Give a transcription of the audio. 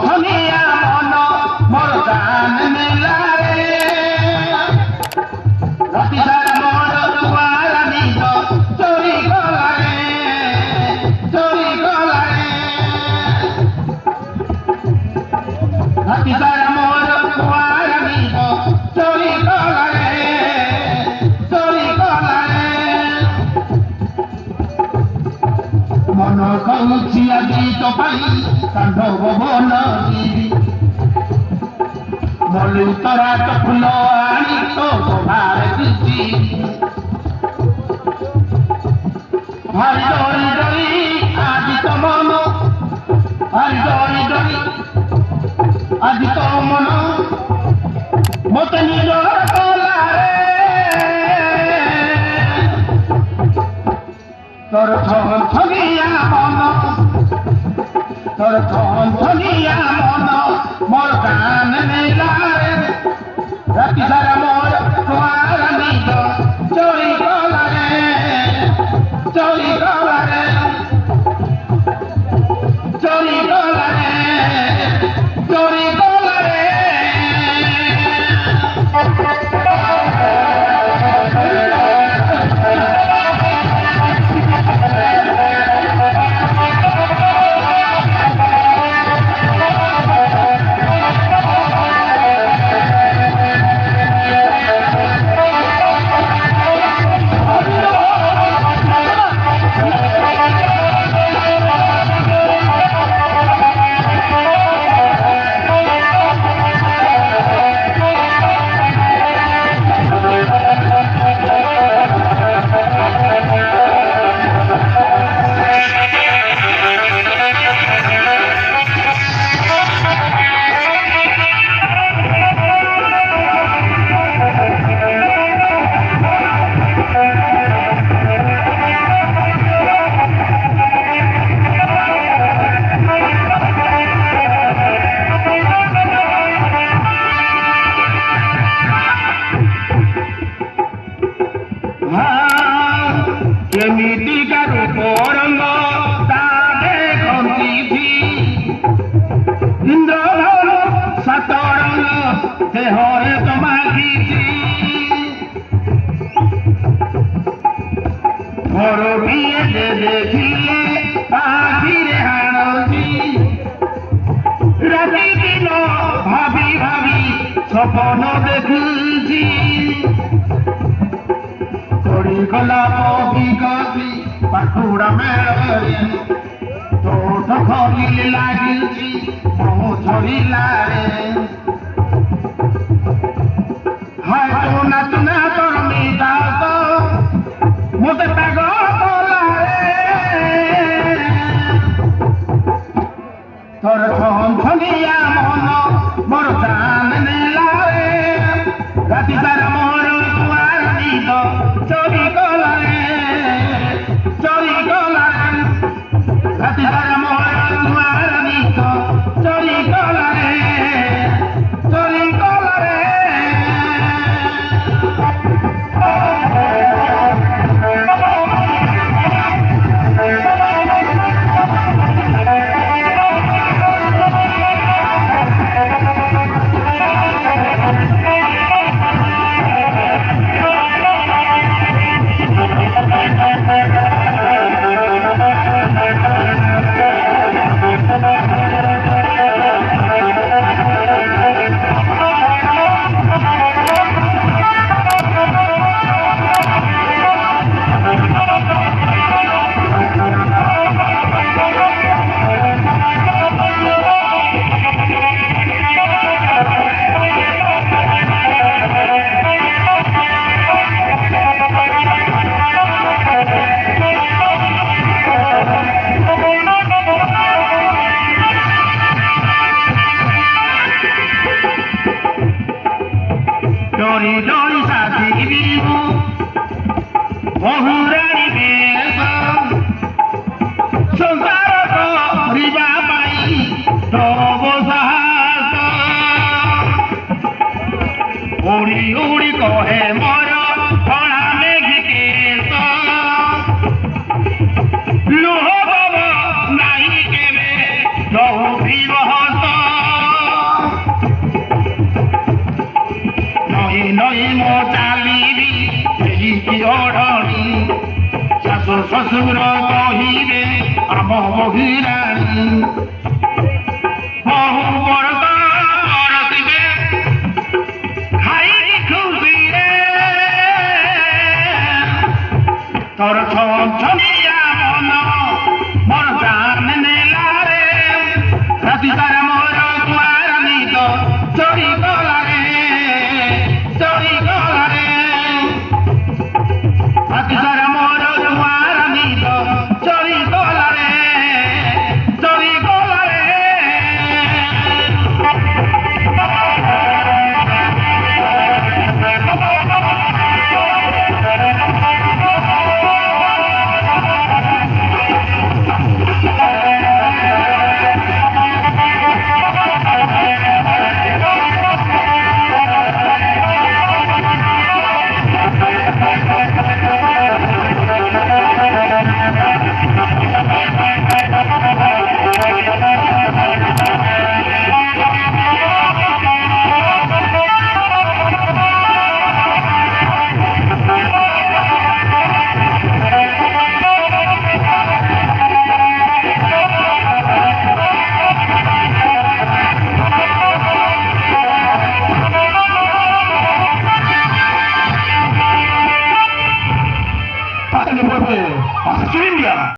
ধনিয়া মন মোর জান মিলারে রাতি সারা মোর দুয়ার নিজ চোরি গলারে রাতি সারা মোর দুয়ার নিজ চোরি গলারে মন কৌছি আজি তো পাই কান্ধব বন দিবি মলু তরা তো ফুল আনি তো শোভার দিবি ভারি ডরি ডরি আজি তো মন ভারি ডরি ডরি আজি তো মন মতে নিজর কলারে তোর ধনিয়া মন তোর ধনিয়া মন মোর গান মিলারে রাতি সারা মোর তোমার নিজ চোরি গলারে চোরি গলারে চোরি গলারে চোরি গলারে এমিতি কারু পরঙ্গ তা দেখি ইন্দ্র ভর সতরঙ্গ দেহরে তোমাকিছি বড় বিয়ে দেখিলে পাখিরে হাড়ছি রাতি দিন ভাবি ভাবি স্বপ্ন দেখুছি গলা পগি গি পাখুড়া মেଳରେ তোଠ ଖଲିଲେ ଲାଗିଛି ମୋ ଝରିଲାରେ ହାୟ ତୋ ନାଚୁନା ତୋର ମିଦାସ ମୋତେ ପାଗଳ କଲାରେ ତୋର ଧନିଆ ମନ ମୋର ଜାନ ନେଲାରେ ରାତି ସାରା ମୋର ଦୁଆର ନିଦ চোরি গলারে রাতি সারা মোর দুয়ার নিজ চোরি গলারে ডরি ডরি সাথী বহুরানী বেশ সংসার করিবা পাই তব সাহস উড়ি উড়ি কহে মর ধরা মেঘি কেশ লুহ নাই কেবে শ্বশুর কহিবে আম বহিরাণী বহু বরদ বরতিবে খাই খুশিরে তোর ছমিয়া মন মন প্রাণ নেলারে রাতি তারা মোর দুয়ার নিত চড়ি গলারে চড়ি গলারে রাতি তারা মোর দুয়ার নিত চড়ি গলারে চড়ি গলারে